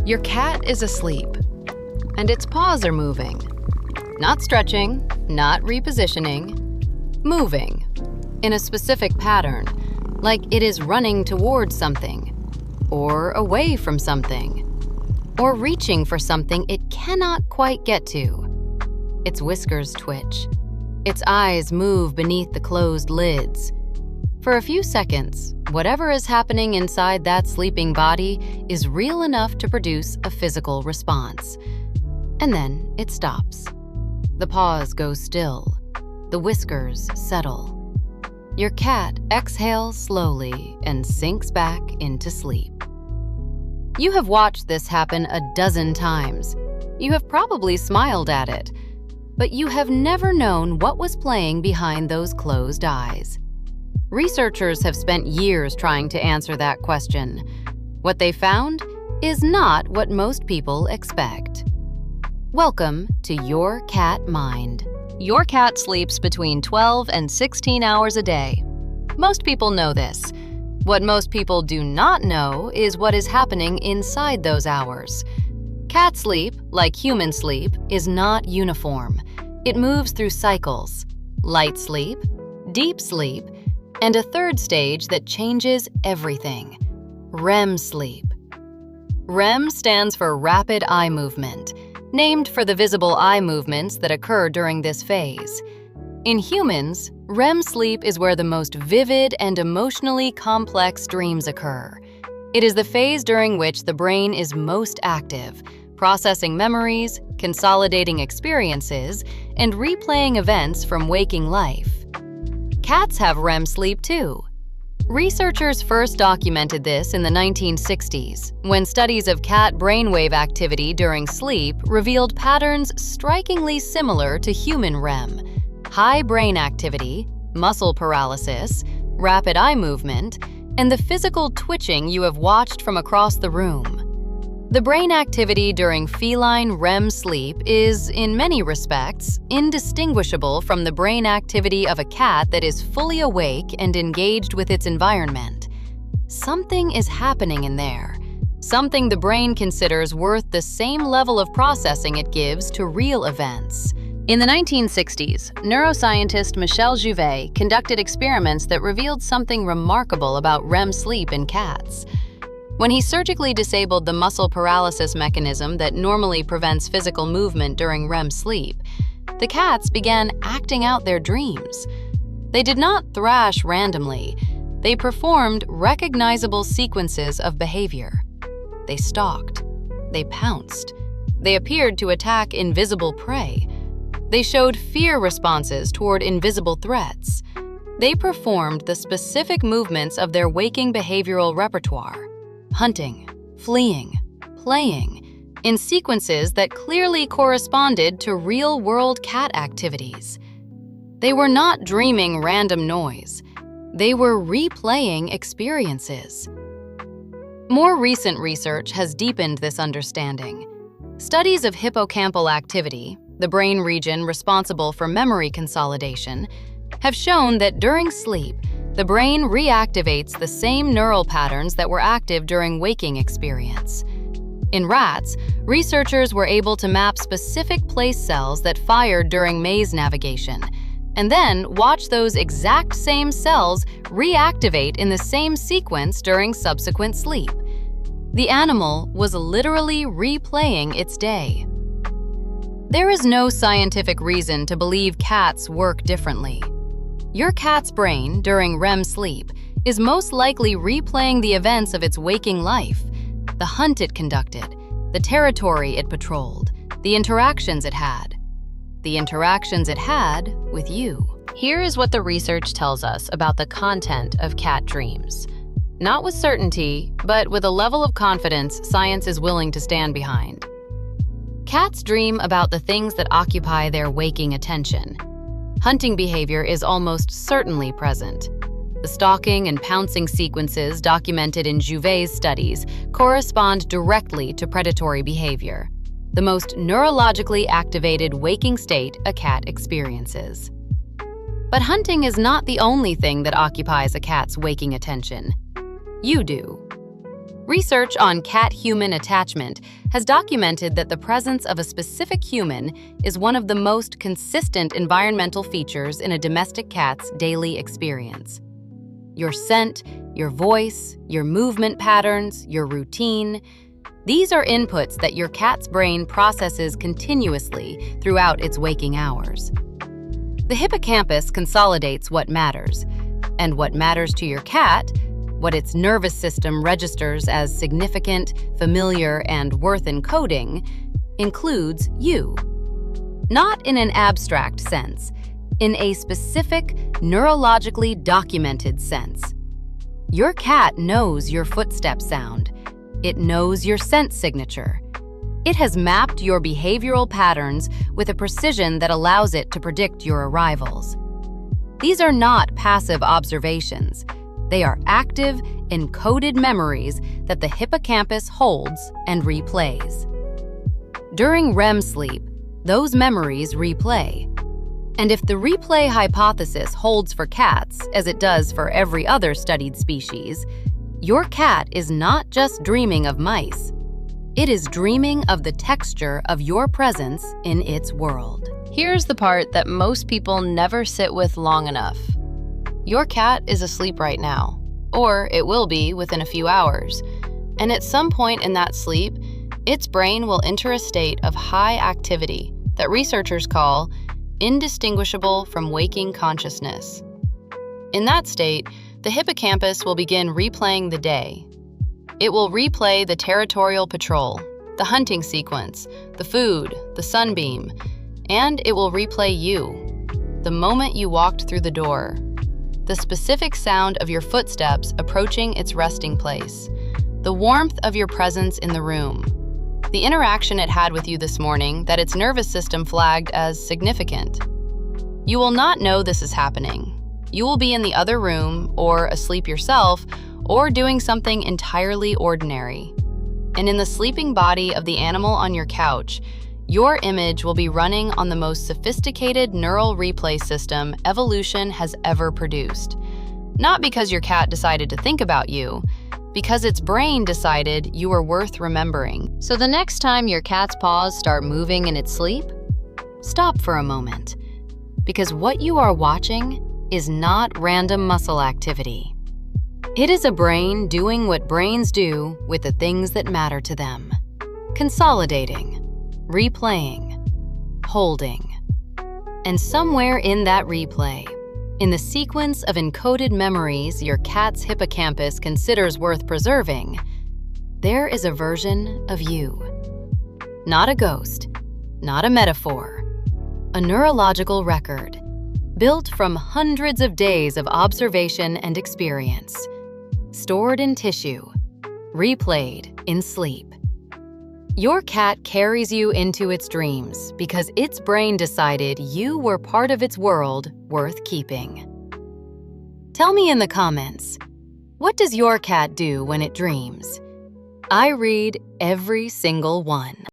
Your cat is asleep, and its paws are moving. Not stretching, not repositioning, moving in a specific pattern, like it is running towards something, or away from something, or reaching for something it cannot quite get to. Its whiskers twitch. Its eyes move beneath the closed lids. For a few seconds, whatever is happening inside that sleeping body is real enough to produce a physical response. And then it stops. The paws go still. The whiskers settle. Your cat exhales slowly and sinks back into sleep. You have watched this happen a dozen times. You have probably smiled at it, but you have never known what was playing behind those closed eyes. Researchers have spent years trying to answer that question. What they found is not what most people expect. Welcome to Your Cat Mind. Your cat sleeps between 12 and 16 hours a day. Most people know this. What most people do not know is what is happening inside those hours. Cat sleep, like human sleep, is not uniform. It moves through cycles: light sleep, deep sleep, and a third stage that changes everything: REM sleep. REM stands for rapid eye movement, named for the visible eye movements that occur during this phase. In humans, REM sleep is where the most vivid and emotionally complex dreams occur. It is the phase during which the brain is most active, processing memories, consolidating experiences, and replaying events from waking life. Cats have REM sleep too. Researchers first documented this in the 1960s, when studies of cat brainwave activity during sleep revealed patterns strikingly similar to human REM: high brain activity, muscle paralysis, rapid eye movement, and the physical twitching you have watched from across the room. The brain activity during feline REM sleep is, in many respects, indistinguishable from the brain activity of a cat that is fully awake and engaged with its environment. Something is happening in there, something the brain considers worth the same level of processing it gives to real events. In the 1960s, neuroscientist Michel Jouvet conducted experiments that revealed something remarkable about REM sleep in cats. When he surgically disabled the muscle paralysis mechanism that normally prevents physical movement during REM sleep, the cats began acting out their dreams. They did not thrash randomly. They performed recognizable sequences of behavior. They stalked. They pounced. They appeared to attack invisible prey. They showed fear responses toward invisible threats. They performed the specific movements of their waking behavioral repertoire: hunting, fleeing, playing, in sequences that clearly corresponded to real-world cat activities. They were not dreaming random noise. They were replaying experiences. More recent research has deepened this understanding. Studies of hippocampal activity, the brain region responsible for memory consolidation, have shown that during sleep, the brain reactivates the same neural patterns that were active during waking experience. In rats, researchers were able to map specific place cells that fired during maze navigation, and then watch those exact same cells reactivate in the same sequence during subsequent sleep. The animal was literally replaying its day. There is no scientific reason to believe cats work differently. Your cat's brain, during REM sleep, is most likely replaying the events of its waking life: the hunt it conducted, the territory it patrolled, the interactions it had. The interactions it had with you. Here is what the research tells us about the content of cat dreams. Not with certainty, but with a level of confidence science is willing to stand behind. Cats dream about the things that occupy their waking attention. Hunting behavior is almost certainly present. The stalking and pouncing sequences documented in Jouvet's studies correspond directly to predatory behavior, the most neurologically activated waking state a cat experiences. But hunting is not the only thing that occupies a cat's waking attention. You do. Research on cat-human attachment has documented that the presence of a specific human is one of the most consistent environmental features in a domestic cat's daily experience. Your scent, your voice, your movement patterns, your routine, these are inputs that your cat's brain processes continuously throughout its waking hours. The hippocampus consolidates what matters, and what matters to your cat, what its nervous system registers as significant, familiar, and worth encoding, includes you. Not in an abstract sense, in a specific, neurologically documented sense. Your cat knows your footstep sound. It knows your scent signature. It has mapped your behavioral patterns with a precision that allows it to predict your arrivals. These are not passive observations. They are active, encoded memories that the hippocampus holds and replays. During REM sleep, those memories replay. And if the replay hypothesis holds for cats, as it does for every other studied species, your cat is not just dreaming of mice. It is dreaming of the texture of your presence in its world. Here's the part that most people never sit with long enough. Your cat is asleep right now, or it will be within a few hours. And at some point in that sleep, its brain will enter a state of high activity that researchers call indistinguishable from waking consciousness. In that state, the hippocampus will begin replaying the day. It will replay the territorial patrol, the hunting sequence, the food, the sunbeam, and it will replay you, the moment you walked through the door, the specific sound of your footsteps approaching its resting place, the warmth of your presence in the room, the interaction it had with you this morning that its nervous system flagged as significant. You will not know this is happening. You will be in the other room, or asleep yourself, or doing something entirely ordinary. And in the sleeping body of the animal on your couch, your image will be running on the most sophisticated neural replay system evolution has ever produced. Not because your cat decided to think about you, because its brain decided you were worth remembering. So the next time your cat's paws start moving in its sleep, stop for a moment. Because what you are watching is not random muscle activity. It is a brain doing what brains do with the things that matter to them. Consolidating, replaying, holding. And somewhere in that replay, in the sequence of encoded memories your cat's hippocampus considers worth preserving, there is a version of you. Not a ghost, not a metaphor, a neurological record built from hundreds of days of observation and experience, stored in tissue, replayed in sleep. Your cat carries you into its dreams because its brain decided you were part of its world worth keeping. Tell me in the comments, what does your cat do when it dreams? I read every single one.